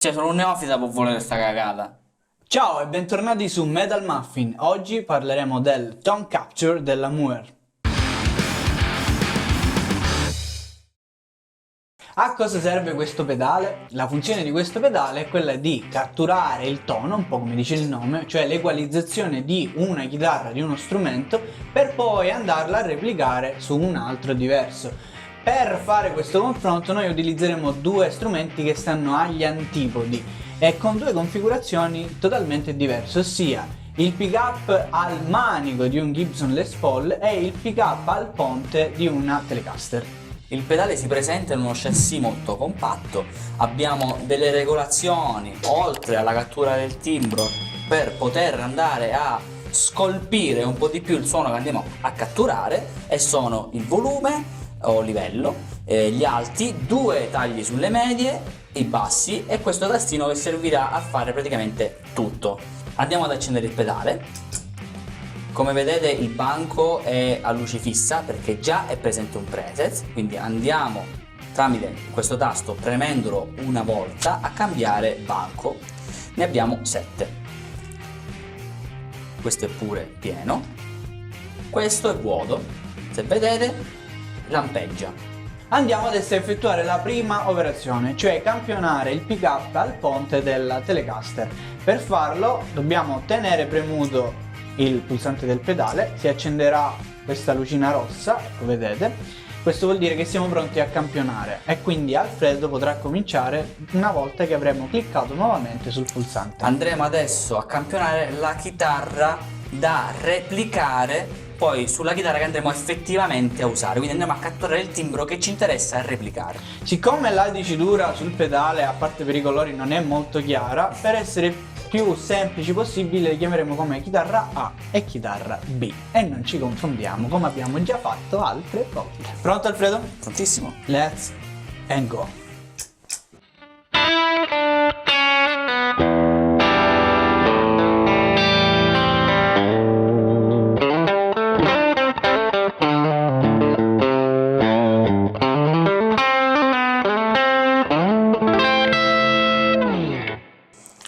Cioè, solo un neofita può volere sta cagata. Ciao e bentornati su Metal Muffin. Oggi parleremo del Tone Capture della Moore. A cosa serve questo pedale? La funzione di questo pedale è quella di catturare il tono, un po' come dice il nome, cioè l'equalizzazione di una chitarra, di uno strumento, per poi andarla a replicare su un altro diverso. Per fare questo confronto noi utilizzeremo due strumenti che stanno agli antipodi e con due configurazioni totalmente diverse, ossia il pick up al manico di un Gibson Les Paul e il pick up al ponte di una Telecaster. Il pedale si presenta in uno chassis molto compatto, abbiamo delle regolazioni oltre alla cattura del timbro per poter andare a scolpire un po' di più il suono che andiamo a catturare, e sono il volume o livello, gli alti, due tagli sulle medie, i bassi e questo tastino che servirà a fare praticamente tutto. Andiamo ad accendere il pedale. Come vedete il banco è a luce fissa perché già è presente un preset, quindi andiamo tramite questo tasto, premendolo una volta, a cambiare banco. Ne abbiamo 7. Questo è pure pieno, questo è vuoto, se vedete lampeggia. Andiamo adesso a effettuare la prima operazione, cioè campionare il pick up al ponte della Telecaster. Per farlo dobbiamo tenere premuto il pulsante del pedale, si accenderà questa lucina rossa, ecco vedete, questo vuol dire che siamo pronti a campionare e quindi Alfredo potrà cominciare una volta che avremo cliccato nuovamente sul pulsante. Andremo adesso a campionare la chitarra da replicare poi sulla chitarra che andremo effettivamente a usare, quindi andremo a catturare il timbro che ci interessa replicare. Siccome la dicitura sul pedale, a parte per i colori, non è molto chiara, per essere più semplici possibile le chiameremo come chitarra A e chitarra B e non ci confondiamo come abbiamo già fatto altre volte. Pronto Alfredo? Prontissimo? Let's and go!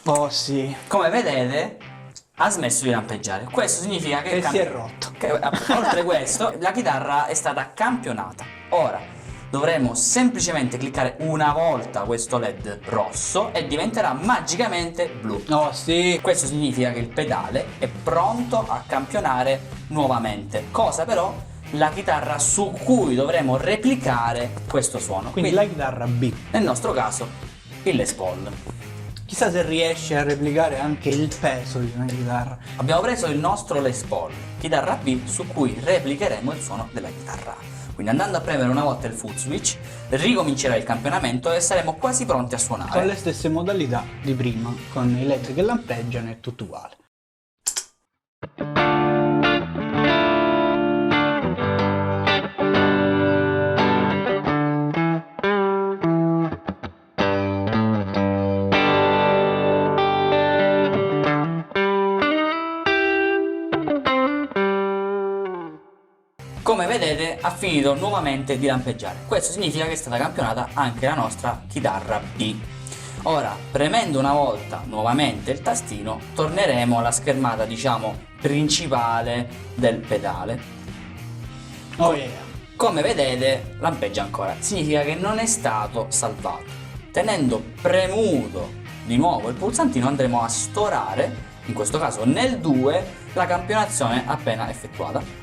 Oh sì, Come vedete ha smesso di lampeggiare. Questo significa che, si è rotto. oltre questo la chitarra è stata campionata. Ora dovremo semplicemente cliccare una volta questo LED rosso e diventerà magicamente blu. Oh sì, Questo significa che il pedale è pronto a campionare nuovamente, cosa però la chitarra su cui dovremo replicare questo suono, quindi la chitarra B. nel nostro caso il Les Paul. Chissà se riesce a replicare anche il peso di una chitarra. Abbiamo preso il nostro Les Paul, chitarra B, su cui replicheremo il suono della chitarra A. Quindi andando a premere una volta il foot switch, ricomincerà il campionamento e saremo quasi pronti a Con suonare. le stesse modalità di prima, con i LED che lampeggiano e tutto uguale. Come vedete ha finito nuovamente di lampeggiare. Questo significa che è stata campionata anche la nostra chitarra B. Ora, premendo una volta nuovamente il tastino, torneremo alla schermata, diciamo, principale del pedale. Oh yeah! Come vedete lampeggia ancora, significa che non è stato salvato. Tenendo premuto di nuovo il pulsantino andremo a storare, in questo caso nel 2, la campionazione appena effettuata.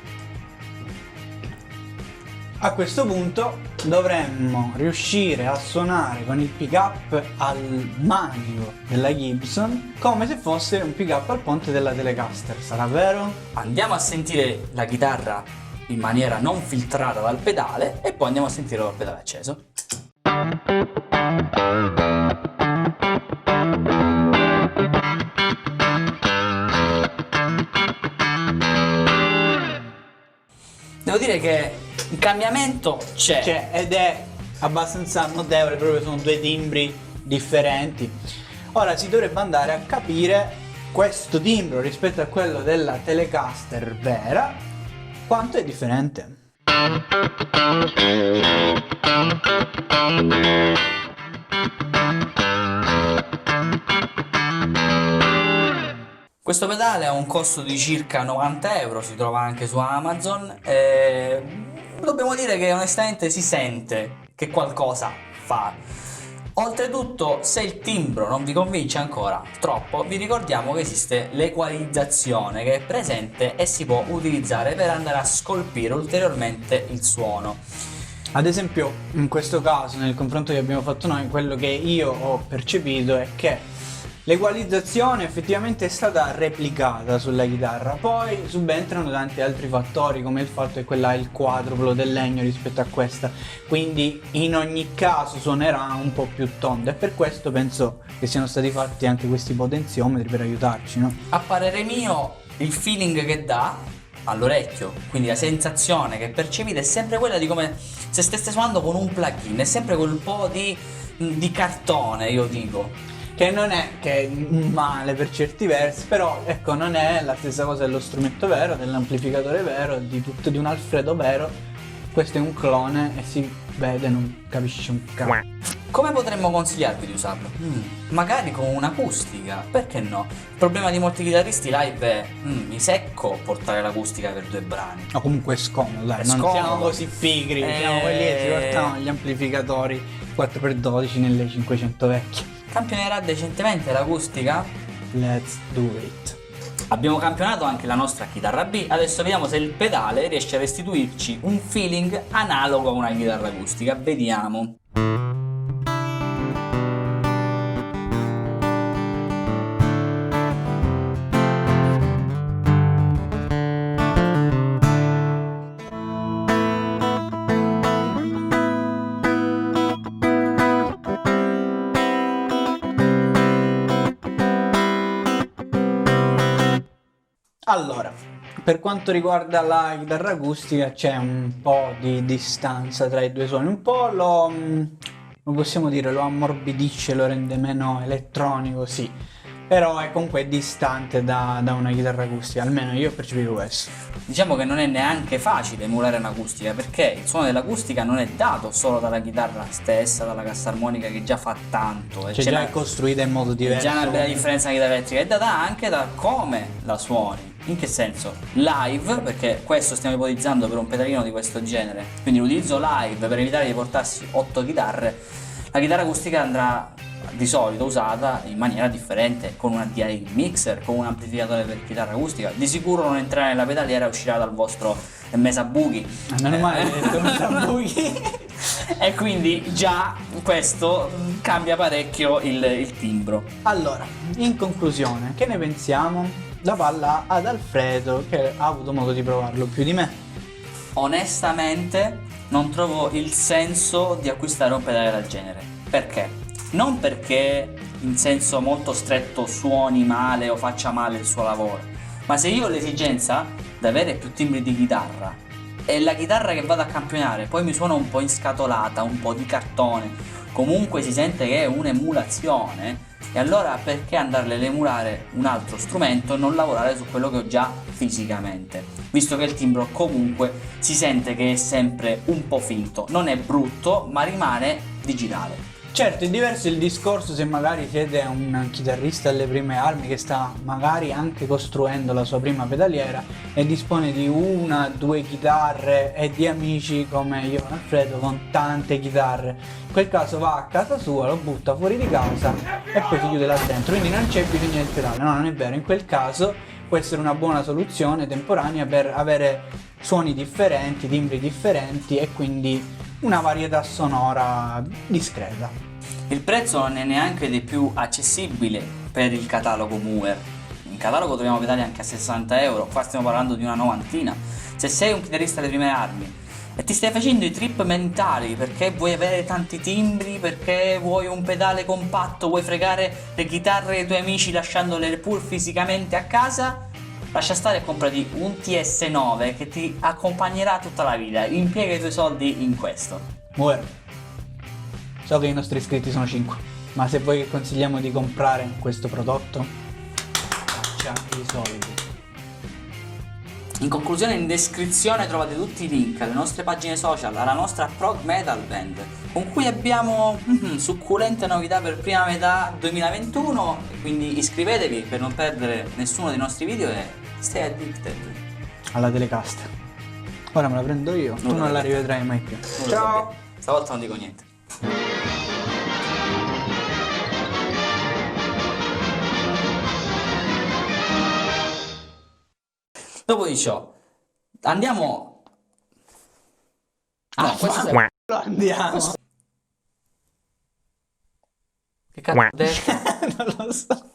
A questo punto dovremmo riuscire a suonare con il pick up al manico della Gibson come se fosse un pick up al ponte della Telecaster, sarà vero? Andiamo a sentire la chitarra in maniera non filtrata dal pedale e poi andiamo a sentirlo dal pedale acceso. Devo dire che il cambiamento c'è. Ed è abbastanza notevole, proprio sono due timbri differenti. Ora si dovrebbe andare a capire questo timbro rispetto a quello della Telecaster vera, quanto è differente. Questo pedale ha un costo di circa 90 euro, si trova anche su Amazon. Dobbiamo dire che onestamente si sente che qualcosa fa. Oltretutto, se il timbro non vi convince ancora troppo, vi ricordiamo che esiste l'equalizzazione che è presente e si può utilizzare per andare a scolpire ulteriormente il suono. Ad esempio, in questo caso, nel confronto che abbiamo fatto noi, quello che io ho percepito è che l'equalizzazione effettivamente è stata replicata sulla chitarra, poi subentrano tanti altri fattori come il fatto che quella è il quadruplo del legno rispetto a questa, quindi in ogni caso suonerà un po' più tonda e per questo penso che siano stati fatti anche questi potenziometri per aiutarci, no? A parere mio, il feeling che dà all'orecchio, quindi la sensazione che percepite è sempre quella di come se stesse suonando con un plugin, è sempre quel po' di cartone, io dico. Che non è che è male per certi versi, però ecco, non è la stessa cosa dello strumento vero, dell'amplificatore vero, di un Alfredo vero. Questo è un clone e si vede, non capisci un cazzo. Come potremmo consigliarvi di usarlo? Magari con un'acustica, perché no? Il problema di molti chitarristi live è mi secco portare l'acustica per 2 brani. No, comunque è scomodo, dai, È non scomodo. siamo così pigri, siamo quelli che si portano gli amplificatori 4x12 nelle 500 vecchie. Campionerà decentemente l'acustica? Let's do it. Abbiamo campionato anche la nostra chitarra B, adesso vediamo se il pedale riesce a restituirci un feeling analogo a una chitarra acustica. Vediamo. Allora, per quanto riguarda la chitarra acustica c'è un po' di distanza tra i due suoni, un po' come possiamo dire, lo ammorbidisce, lo rende meno elettronico, sì, però è comunque distante da una chitarra acustica, almeno io percepivo questo. Diciamo che non è neanche facile emulare un'acustica perché il suono dell'acustica non è dato solo dalla chitarra stessa, dalla cassa armonica che già fa tanto. Cioè già è costruita in modo diverso. Già una bella differenza dalla chitarra elettrica, è data anche da come la suoni. In che senso? Live, perché questo stiamo ipotizzando per un pedalino di questo genere, quindi l'utilizzo live per evitare di portarsi 8 chitarre, la chitarra acustica andrà di solito usata in maniera differente, con una DI mixer, con un amplificatore per chitarra acustica. Di sicuro non entrerà nella pedaliera e uscirà dal vostro Mesa Boogie. Non è mai detto Mesa Boogie. E quindi già questo cambia parecchio il timbro. Allora, in conclusione, che ne pensiamo? La palla ad Alfredo che ha avuto modo di provarlo più di me. Onestamente non trovo il senso di acquistare un pedale del genere. Perché? Non perché in senso molto stretto suoni male o faccia male il suo lavoro, ma se io ho l'esigenza di avere più timbri di chitarra e la chitarra che vado a campionare poi mi suona un po' inscatolata, un po' di cartone, comunque si sente che è un'emulazione, e allora perché andarle ad emulare un altro strumento e non lavorare su quello che ho già fisicamente, visto che il timbro comunque si sente che è sempre un po' finto, non è brutto ma rimane digitale. Certo, è diverso il discorso se magari siete un chitarrista alle prime armi che sta magari anche costruendo la sua prima pedaliera e dispone di 1-2 chitarre e di amici come io e Alfredo con tante chitarre. In quel caso va a casa sua, lo butta fuori di casa e poi si chiude là dentro, quindi non c'è bisogno del pedale. No, non è vero, in quel caso può essere una buona soluzione temporanea per avere suoni differenti, timbri differenti e quindi una varietà sonora discreta. Il prezzo non è neanche dei più accessibili per il catalogo Mover. In catalogo troviamo pedali anche a 60 euro, qua stiamo parlando di una novantina. Se sei un chitarrista alle prime armi e ti stai facendo i trip mentali perché vuoi avere tanti timbri, perché vuoi un pedale compatto, vuoi fregare le chitarre dei tuoi amici lasciandole pur fisicamente a casa, lascia stare e comprati un TS9 che ti accompagnerà tutta la vita. Impiega i tuoi soldi in questo. Mover, so che i nostri iscritti sono 5, ma se voi che consigliamo di comprare questo prodotto, faccia i soldi. In conclusione, in descrizione trovate tutti i link alle nostre pagine social, alla nostra prog metal band, con cui abbiamo succulente novità per prima metà 2021, quindi iscrivetevi per non perdere nessuno dei nostri video e stay addicted. Alla Telecast. Ora me la prendo io, tu non la rivedrai mai più. Ciao! Stavolta non dico niente. Dopo di ciò, andiamo... No, questo serve... Andiamo. Che cazzo ho detto? Non lo so.